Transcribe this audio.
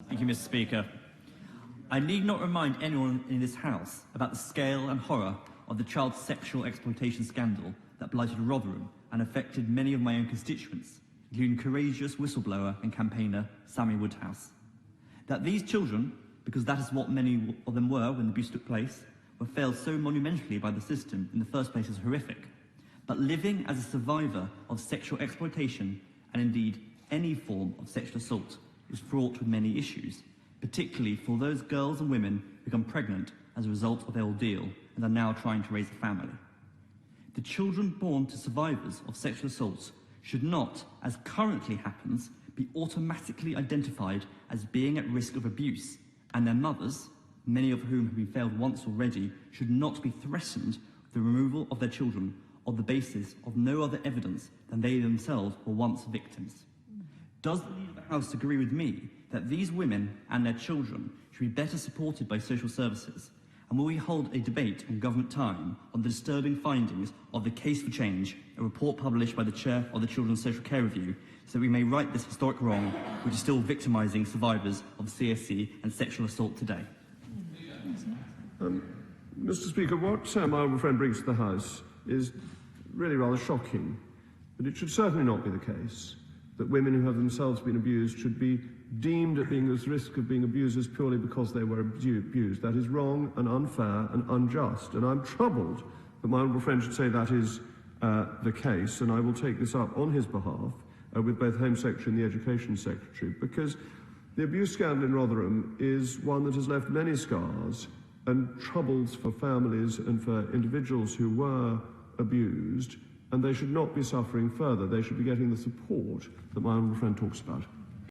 Thank you, Mr. Speaker. I need not remind anyone in this House about the scale and horror of the child sexual exploitation scandal that blighted Rotherham and affected many of my own constituents, including courageous whistleblower and campaigner Sammy Woodhouse. That these children, because that is what many of them were when the abuse took place, were failed so monumentally by the system in the first place is horrific. But living as a survivor of sexual exploitation, and indeed any form of sexual assault, is fraught with many issues, particularly for those girls and women who become pregnant as a result of their ordeal and are now trying to raise a family. The children born to survivors of sexual assaults should not, as currently happens, be automatically identified as being at risk of abuse, and their mothers, many of whom have been failed once already, should not be threatened with the removal of their children on the basis of no other evidence than they themselves were once victims. Does the Leader of the House agree with me that these women and their children should be better supported by social services? And will we hold a debate on government time on the disturbing findings of the Case for Change, a report published by the Chair of the Children's Social Care Review, so that we may right this historic wrong, which is still victimising survivors of CSC and sexual assault today? Mr. Speaker, what my honourable friend brings to the House is really rather shocking. But it should certainly not be the case that women who have themselves been abused should be deemed at being at risk of being abusers purely because they were abused. That is wrong and unfair and unjust. And I'm troubled that my honourable friend should say that is the case, and I will take this up on his behalf with both the Home Secretary and the Education Secretary, because the abuse scandal in Rotherham is one that has left many scars and troubles for families and for individuals who were abused, and they should not be suffering further. They should be getting the support that my honourable friend talks about.